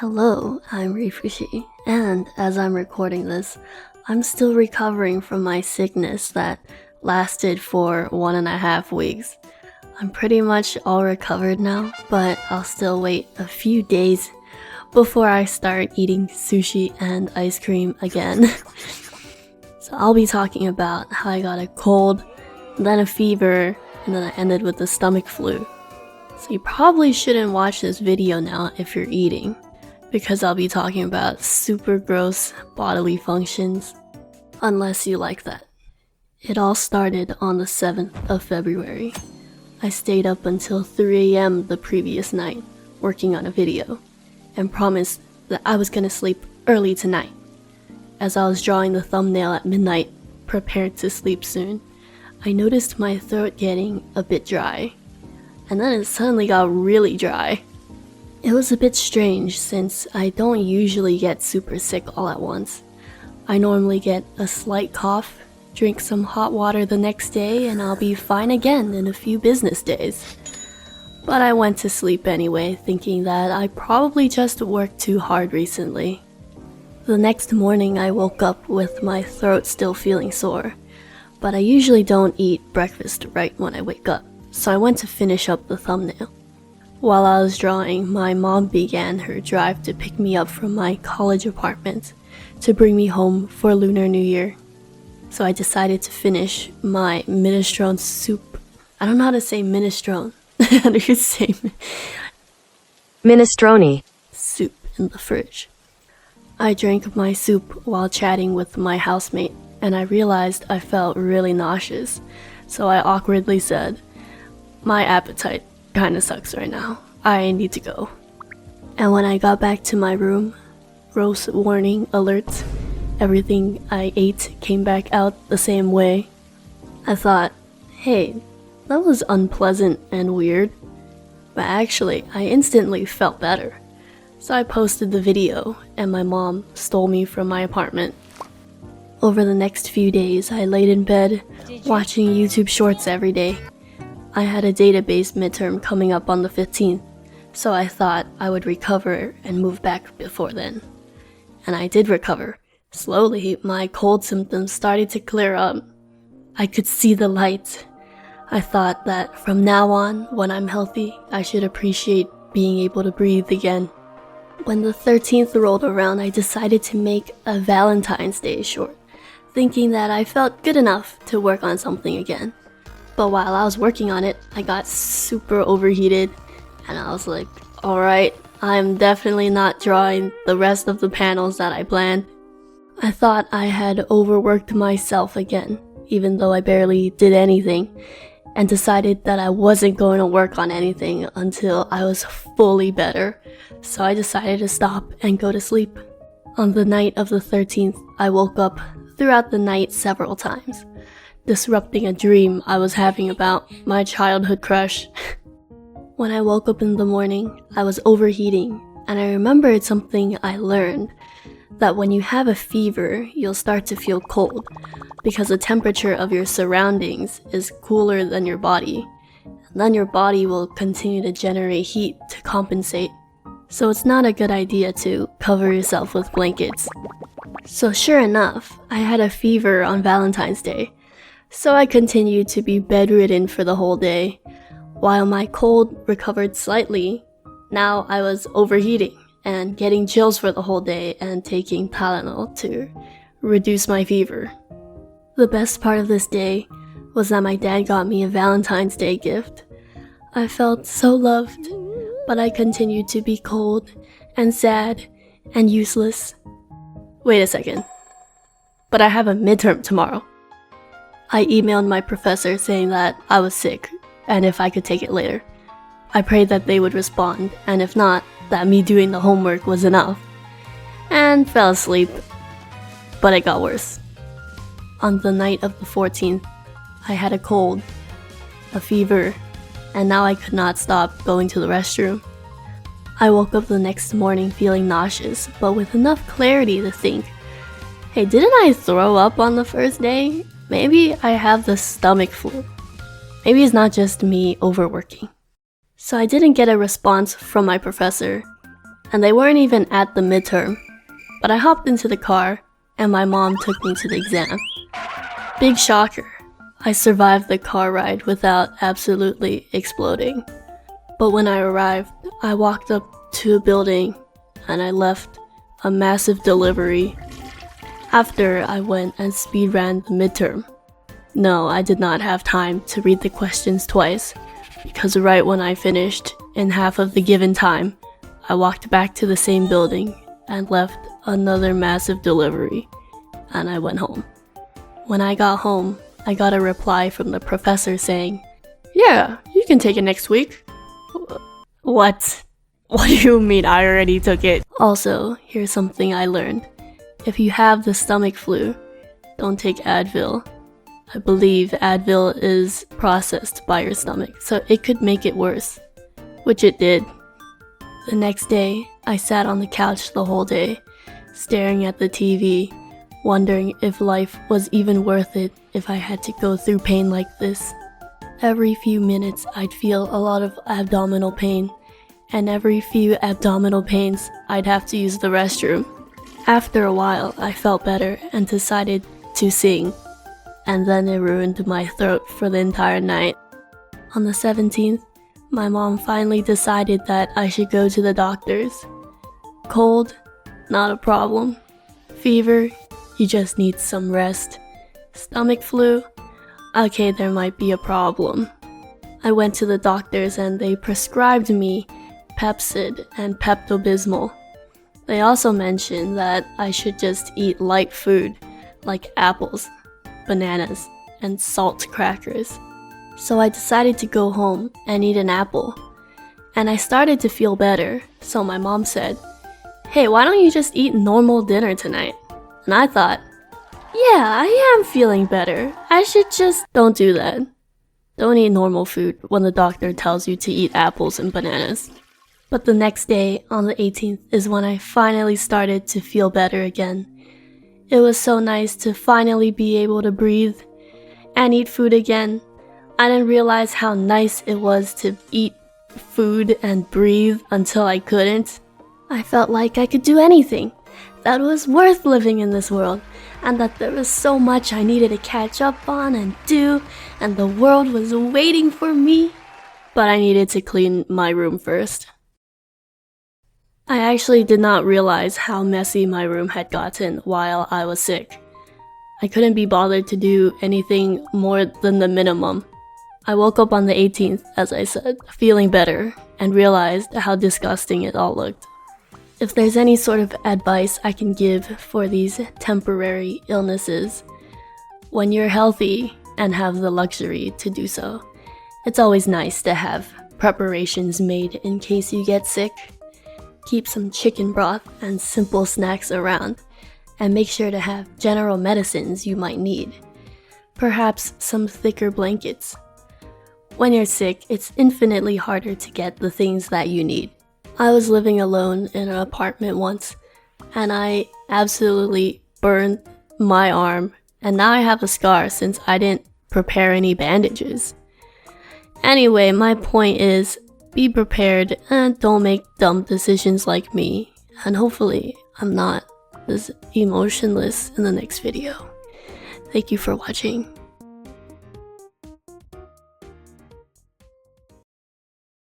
Hello, I'm Riifu, and as I'm recording this, I'm still recovering from my sickness that lasted for 1.5 weeks. I'm pretty much all recovered now, but I'll still wait a few days before I start eating sushi and ice cream again. So I'll be talking about how I got a cold, then a fever, and then I ended with the stomach flu. So you probably shouldn't watch this video now if you're eating, because I'll be talking about super gross bodily functions, unless you like that. It all started on the 7th of February. I stayed up until 3 AM the previous night, working on a video, and promised that I was gonna sleep early tonight. As I was drawing the thumbnail at midnight, prepared to sleep soon, I noticed my throat getting a bit dry, and then it suddenly got really dry. It was a bit strange since I don't usually get super sick all at once. I normally get a slight cough, drink some hot water the next day, and I'll be fine again in a few business days. But I went to sleep anyway, thinking that I probably just worked too hard recently. The next morning I woke up with my throat still feeling sore, but I usually don't eat breakfast right when I wake up, so I went to finish up the thumbnail. While I was drawing, my mom began her drive to pick me up from my college apartment to bring me home for Lunar New Year. So I decided to finish my minestrone soup. I don't know how to say minestrone. How do you say minestrone soup in the fridge? I drank my soup while chatting with my housemate, and I realized I felt really nauseous, so I awkwardly said, "My appetite kinda sucks right now. I need to go." And when I got back to my room, gross warning alert, everything I ate came back out the same way. I thought, hey, that was unpleasant and weird. But actually, I instantly felt better. So I posted the video, and my mom stole me from my apartment. Over the next few days, I laid in bed, watching YouTube shorts every day. I had a database midterm coming up on the 15th, so I thought I would recover and move back before then. And I did recover. Slowly, my cold symptoms started to clear up. I could see the light. I thought that from now on, when I'm healthy, I should appreciate being able to breathe again. When the 13th rolled around, I decided to make a Valentine's Day short, thinking that I felt good enough to work on something again. But while I was working on it, I got super overheated, and I was like, alright, I'm definitely not drawing the rest of the panels that I planned. I thought I had overworked myself again, even though I barely did anything, and decided that I wasn't going to work on anything until I was fully better, so I decided to stop and go to sleep. On the night of the 13th, I woke up throughout the night several times, disrupting a dream I was having about my childhood crush. When I woke up in the morning, I was overheating, and I remembered something I learned, that when you have a fever, you'll start to feel cold, because the temperature of your surroundings is cooler than your body, and then your body will continue to generate heat to compensate. So it's not a good idea to cover yourself with blankets. So sure enough, I had a fever on Valentine's Day, so I continued to be bedridden for the whole day. While my cold recovered slightly, now I was overheating and getting chills for the whole day and taking Tylenol to reduce my fever. The best part of this day was that my dad got me a Valentine's Day gift. I felt so loved, but I continued to be cold and sad and useless. Wait a second. But I have a midterm tomorrow. I emailed my professor saying that I was sick and if I could take it later. I prayed that they would respond, and if not, that me doing the homework was enough. And fell asleep. But it got worse. On the night of the 14th, I had a cold, a fever, and now I could not stop going to the restroom. I woke up the next morning feeling nauseous, but with enough clarity to think, hey, didn't I throw up on the first day? Maybe I have the stomach flu. Maybe it's not just me overworking. So I didn't get a response from my professor, and they weren't even at the midterm. But I hopped into the car, and my mom took me to the exam. Big shocker. I survived the car ride without absolutely exploding. But when I arrived, I walked up to a building and I left a massive delivery. After I went and speed ran the midterm. No, I did not have time to read the questions twice, because right when I finished, in half of the given time, I walked back to the same building and left another massive delivery, and I went home. When I got home, I got a reply from the professor saying, "Yeah, you can take it next week." What? What do you mean I already took it? Also, here's something I learned. If you have the stomach flu, don't take Advil. I believe Advil is processed by your stomach, so it could make it worse. Which it did. The next day, I sat on the couch the whole day, staring at the TV, wondering if life was even worth it if I had to go through pain like this. Every few minutes, I'd feel a lot of abdominal pain, and every few abdominal pains, I'd have to use the restroom. After a while, I felt better and decided to sing, and then it ruined my throat for the entire night. On the 17th, my mom finally decided that I should go to the doctors. Cold? Not a problem. Fever? You just need some rest. Stomach flu? Okay, there might be a problem. I went to the doctors and they prescribed me Pepcid and Pepto-Bismol. They also mentioned that I should just eat light food, like apples, bananas, and salt crackers. So I decided to go home and eat an apple. And I started to feel better, so my mom said, "Hey, why don't you just eat normal dinner tonight?" And I thought, yeah, I am feeling better. I should just... Don't do that. Don't eat normal food when the doctor tells you to eat apples and bananas. But the next day, on the 18th, is when I finally started to feel better again. It was so nice to finally be able to breathe and eat food again. I didn't realize how nice it was to eat food and breathe until I couldn't. I felt like I could do anything that was worth living in this world, and that there was so much I needed to catch up on and do, and the world was waiting for me. But I needed to clean my room first. I actually did not realize how messy my room had gotten while I was sick. I couldn't be bothered to do anything more than the minimum. I woke up on the 18th, as I said, feeling better, and realized how disgusting it all looked. If there's any sort of advice I can give for these temporary illnesses, when you're healthy and have the luxury to do so, it's always nice to have preparations made in case you get sick. Keep some chicken broth and simple snacks around, and make sure to have general medicines you might need. Perhaps some thicker blankets. When you're sick, it's infinitely harder to get the things that you need. I was living alone in an apartment once, and I absolutely burned my arm, and now I have a scar since I didn't prepare any bandages. Anyway, my point is, be prepared and don't make dumb decisions like me, and hopefully I'm not this emotionless in the next video. Thank you for watching.